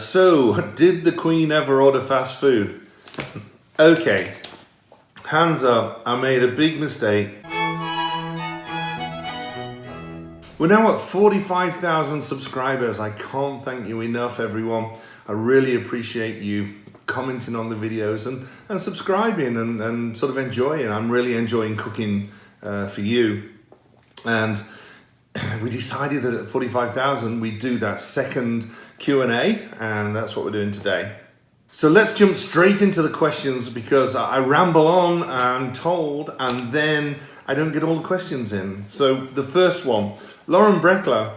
So, did the Queen ever order fast food? Okay, hands up, I made a big mistake. We're now at 45,000 subscribers. I can't thank you enough, everyone. I really appreciate you commenting on the videos and subscribing and sort of enjoying. I'm really enjoying cooking for you. And we decided that at 45,000 we'd do that second Q&A, and that's what we're doing today. So let's jump straight into the questions, because I ramble on, I'm told, and then I don't get all the questions in. So the first one, Lauren Breckler,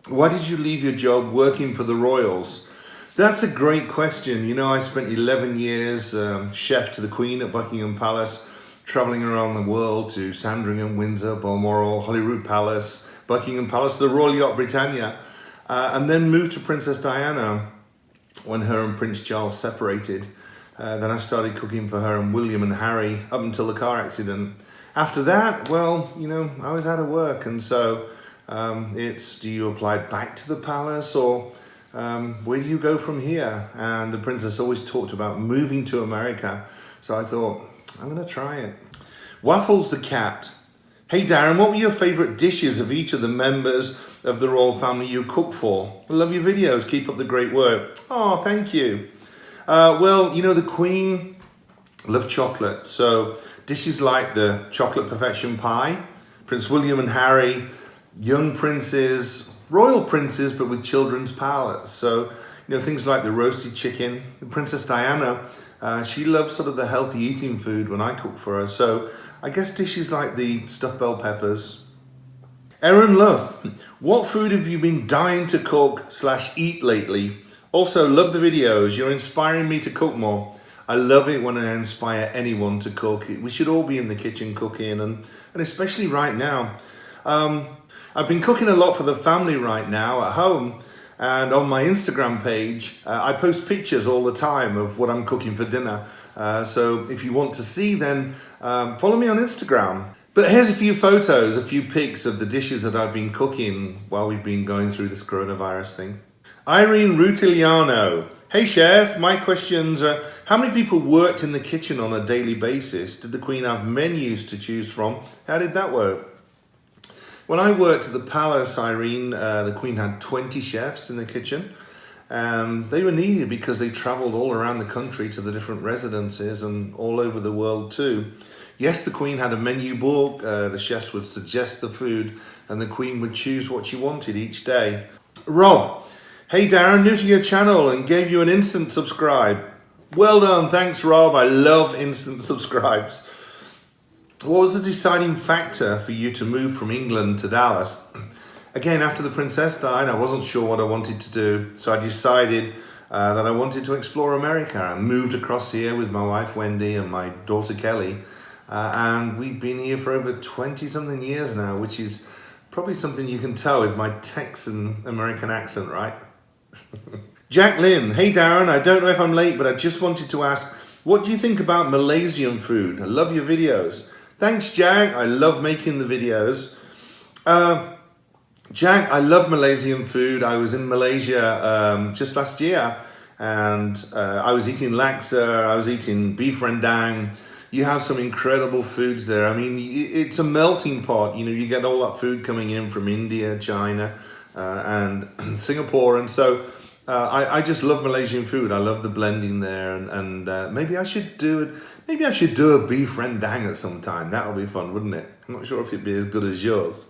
why did you leave your job working for the Royals? That's a great question. You know, I spent 11 years chef to the Queen at Buckingham Palace, traveling around the world to Sandringham, Windsor, Balmoral, Holyrood Palace, Buckingham Palace, the Royal Yacht Britannia, and then moved to Princess Diana when her and Prince Charles separated. Then I started cooking for her and William and Harry up until the car accident. After that, well, you know, I was out of work, and so it's, do you apply back to the palace, or where do you go from here? And the princess always talked about moving to America, so I thought, I'm gonna try it. Waffles the cat. Hey Darren, what were your favorite dishes of each of the members of the royal family you cook for? I love your videos, keep up the great work. Oh, thank you. Well, you know, the Queen loved chocolate, so dishes like the chocolate perfection pie, Prince William and Harry, young princes, royal princes, but with children's palates. So, you know, things like the roasted chicken. Princess Diana, she loves sort of the healthy eating food when I cook for her. So I guess dishes like the stuffed bell peppers. Erin Luth, what food have you been dying to cook/eat lately? Also, love the videos. You're inspiring me to cook more. I love it when I inspire anyone to cook. We should all be in the kitchen cooking, and especially right now. I've been cooking a lot for the family right now at home, and on my Instagram page, I post pictures all the time of what I'm cooking for dinner. So if you want to see, then follow me on Instagram. But here's a few photos, a few pics of the dishes that I've been cooking while we've been going through this coronavirus thing. Irene Rutiliano. Hey chef, my questions are, how many people worked in the kitchen on a daily basis? Did the Queen have menus to choose from? How did that work? When I worked at the palace, Irene, the Queen had 20 chefs in the kitchen. They were needed because they traveled all around the country to the different residences and all over the world too. Yes, the Queen had a menu book. The chefs would suggest the food and the Queen would choose what she wanted each day. Rob, hey Darren, new to your channel and gave you an instant subscribe. Well done, thanks Rob. I love instant subscribes. What was the deciding factor for you to move from England to Dallas? Again, after the princess died, I wasn't sure what I wanted to do, so I decided that I wanted to explore America. I moved across here with my wife Wendy and my daughter Kelly, and we've been here for over 20-something years now, which is probably something you can tell with my Texan American accent, right? Jacqueline, hey Darren, I don't know if I'm late, but I just wanted to ask, what do you think about Malaysian food? I love your videos. Thanks, Jack. I love making the videos. Jack, I love Malaysian food. I was in Malaysia just last year, and I was eating laksa, I was eating beef rendang. You have some incredible foods there. I mean, it's a melting pot. You know, you get all that food coming in from India, China, and Singapore, and so I just love Malaysian food. I love the blending there, and maybe I should do it. Maybe I should do a beef rendang at some time. That'll be fun, wouldn't it? I'm not sure if it'd be as good as yours.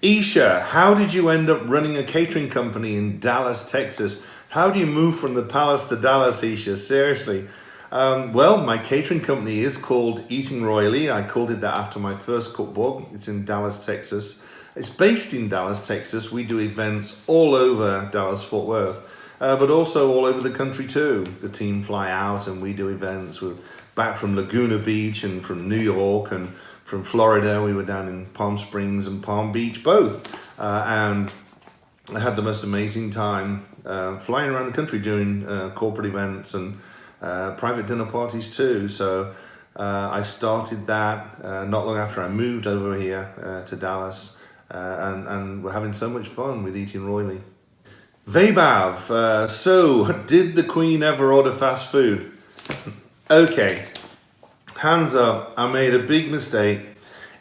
Isha, how did you end up running a catering company in Dallas, Texas? How do you move from the palace to Dallas, Isha? Seriously. Well, my catering company is called Eating Royally. I called it that after my first cookbook. It's in Dallas, Texas. It's based in Dallas, Texas. We do events all over Dallas-Fort Worth, but also all over the country too. The team fly out and we do events. We're back from Laguna Beach and from New York and from Florida. We were down in Palm Springs and Palm Beach both. And I had the most amazing time flying around the country doing corporate events and private dinner parties too. So I started that not long after I moved over here to Dallas, and we're having so much fun with Eating Royally. Vabav, so did the Queen ever order fast food? Okay, hands up, I made a big mistake.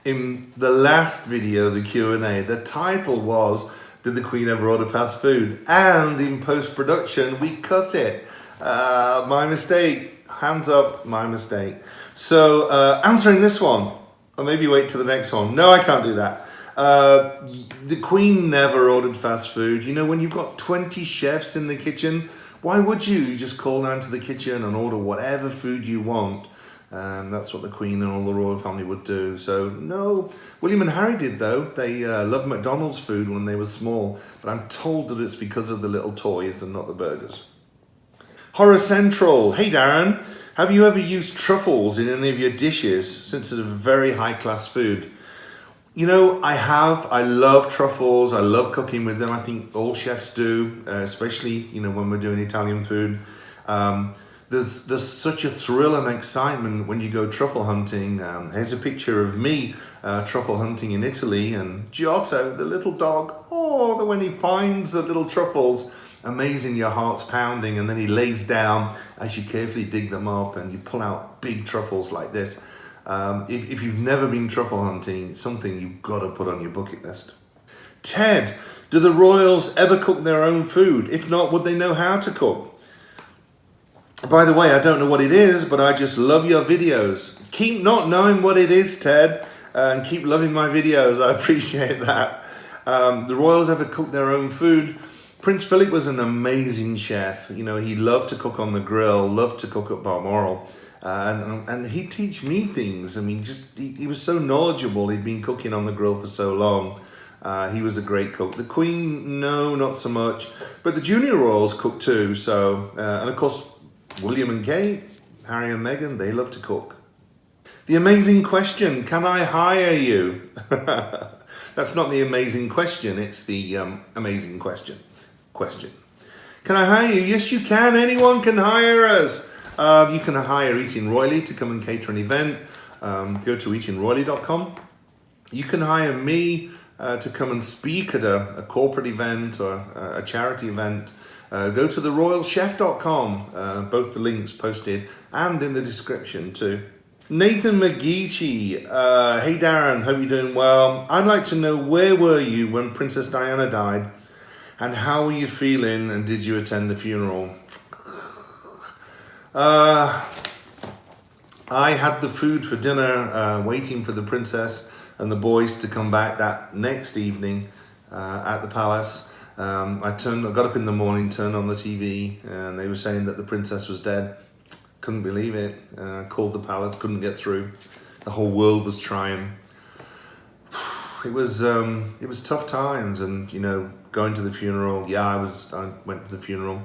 In the last video, the Q&A, the title was, did the Queen ever order fast food? And in post-production, we cut it. My mistake, hands up, my mistake. So answering this one, or maybe wait till the next one. No, I can't do that. The Queen never ordered fast food. You know, when you've got 20 chefs in the kitchen, why would you? You just call down to the kitchen and order whatever food you want. That's what the Queen and all the royal family would do. So no, William and Harry did though. They loved McDonald's food when they were small, but I'm told that it's because of the little toys and not the burgers. Horror Central. Hey Darren, have you ever used truffles in any of your dishes since it's a very high class food? You know, I have. I love truffles. I love cooking with them. I think all chefs do, especially, you know, when we're doing Italian food. There's such a thrill and excitement when you go truffle hunting. Here's a picture of me truffle hunting in Italy, and Giotto, the little dog, when he finds the little truffles, amazing, your heart's pounding, and then he lays down as you carefully dig them up and you pull out big truffles like this. If you've never been truffle hunting, it's something you've got to put on your bucket list. Ted, do the royals ever cook their own food? If not, would they know how to cook? By the way, I don't know what it is, but I just love your videos. Keep not knowing what it is, Ted, and keep loving my videos. I appreciate that. The royals ever cook their own food? Prince Philip was an amazing chef. You know, he loved to cook on the grill, loved to cook at Balmoral, and he'd teach me things. I mean, he was so knowledgeable. He'd been cooking on the grill for so long. He was a great cook. The Queen, no, not so much. But the junior royals cooked too. So, and of course, William and Kate, Harry and Meghan, they love to cook. The amazing question, can I hire you? That's not the amazing question, it's the amazing question. Can I hire you? Yes, you can. Anyone can hire us. You can hire Eating Royally to come and cater an event. Go to eatingroyally.com. You can hire me to come and speak at a corporate event or a charity event. Go to theroyalchef.com. Both the links posted and in the description too. Nathan McGeady. Hey Darren, hope you're doing well. I'd like to know, where were you when Princess Diana died? And how were you feeling, and did you attend the funeral? I had the food for dinner, waiting for the princess and the boys to come back that next evening at the palace. I got up in the morning, turned on the TV, and they were saying that the princess was dead. Couldn't believe it. Called the palace, couldn't get through. The whole world was trying. It was tough times, and you know, going to the funeral. Yeah, I went to the funeral.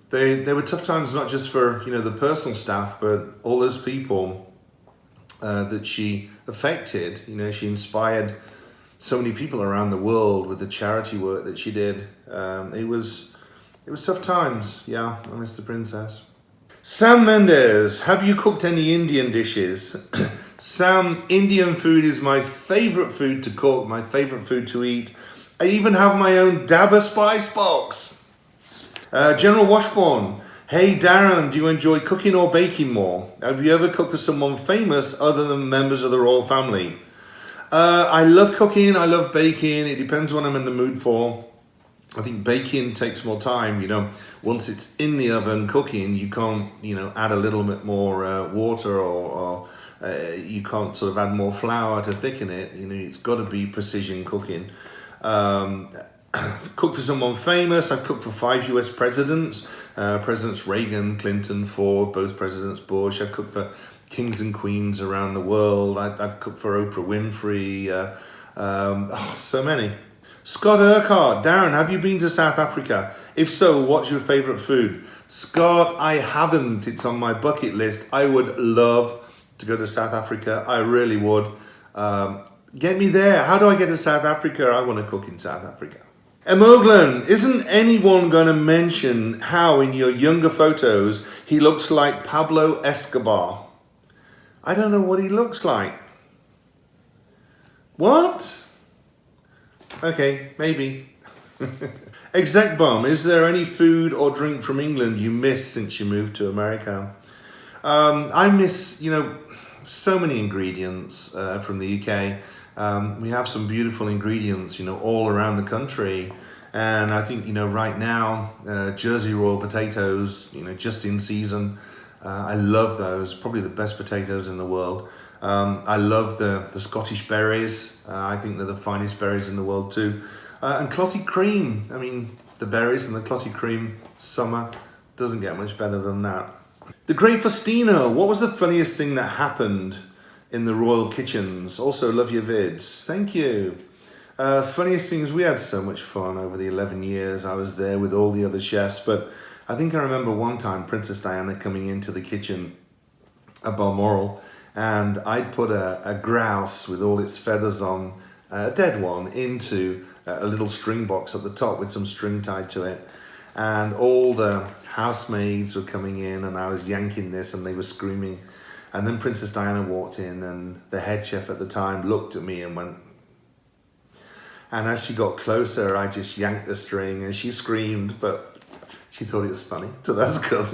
They were tough times, not just for, you know, the personal staff, but all those people that she affected. You know, she inspired so many people around the world with the charity work that she did. It was tough times. Yeah, I miss the princess. Sam Mendes, have you cooked any Indian dishes? Sam, Indian food is my favorite food to cook, my favorite food to eat. I even have my own dabba spice box. General Washburn, hey Darren, do you enjoy cooking or baking more? Have you ever cooked for someone famous other than members of the royal family? I love cooking, I love baking. It depends what I'm in the mood for. I think baking takes more time, you know. Once it's in the oven cooking, you can't, you know, add a little bit more water or you can't sort of add more flour to thicken it. You know, it's got to be precision cooking. Cooked for someone famous. I've cooked for 5 US presidents. Presidents Reagan, Clinton, Ford, both Presidents Bush. I've cooked for kings and queens around the world. I've cooked for Oprah Winfrey. So many. Scott Urquhart, Darren, have you been to South Africa? If so, what's your favorite food? Scott, I haven't. It's on my bucket list. I would love to go to South Africa. I really would. Get me there. How do I get to South Africa? I want to cook in South Africa. Emoglan, isn't anyone going to mention how in your younger photos he looks like Pablo Escobar? I don't know what he looks like. What? Okay, maybe. Exec Bomb, is there any food or drink from England you miss since you moved to America? I miss, so many ingredients from the UK. We have some beautiful ingredients, all around the country. And I think, right now, Jersey Royal potatoes, just in season. I love those, probably the best potatoes in the world. I love the Scottish berries. I think they're the finest berries in the world too. And clotted cream. I mean, the berries and the clotted cream, summer, doesn't get much better than that. The Great Faustino, what was the funniest thing that happened in the royal kitchens? Also, love your vids. Thank you. Funniest things, we had so much fun over the 11 years I was there with all the other chefs, but I think I remember one time Princess Diana coming into the kitchen at Balmoral, and I'd put a grouse with all its feathers on, a dead one, into a little string box at the top with some string tied to it. And all the housemaids were coming in and I was yanking this and they were screaming. And then Princess Diana walked in and the head chef at the time looked at me and went, and as she got closer, I just yanked the string and she screamed, but she thought it was funny, so that's good.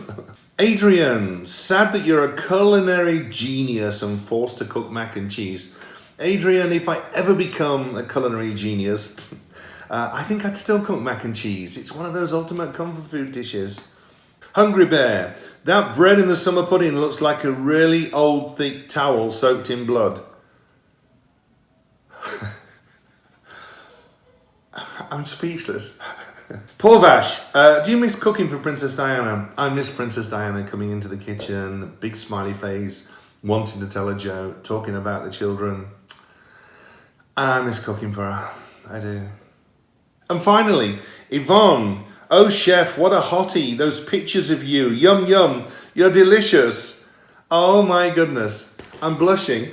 Adrian, sad that you're a culinary genius and forced to cook mac and cheese. Adrian, if I ever become a culinary genius, I think I'd still cook mac and cheese. It's one of those ultimate comfort food dishes. Hungry Bear, that bread in the summer pudding looks like a really old thick towel soaked in blood. I'm speechless. Poor Vash, do you miss cooking for Princess Diana? I miss Princess Diana coming into the kitchen, big smiley face, wanting to tell a joke, talking about the children. And I miss cooking for her, I do. And finally, Yvonne, oh chef, what a hottie, those pictures of you, yum yum, you're delicious. Oh my goodness, I'm blushing.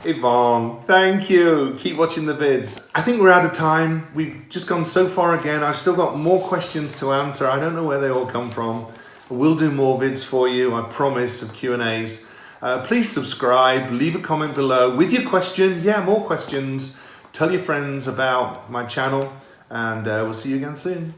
Yvonne, thank you. Keep watching the vids. I think we're out of time. We've just gone so far again. I've still got more questions to answer. I don't know where they all come from. We'll do more vids for you, I promise, of Q&As. Please subscribe, leave a comment below with your question. Yeah, more questions. Tell your friends about my channel, and we'll see you again soon.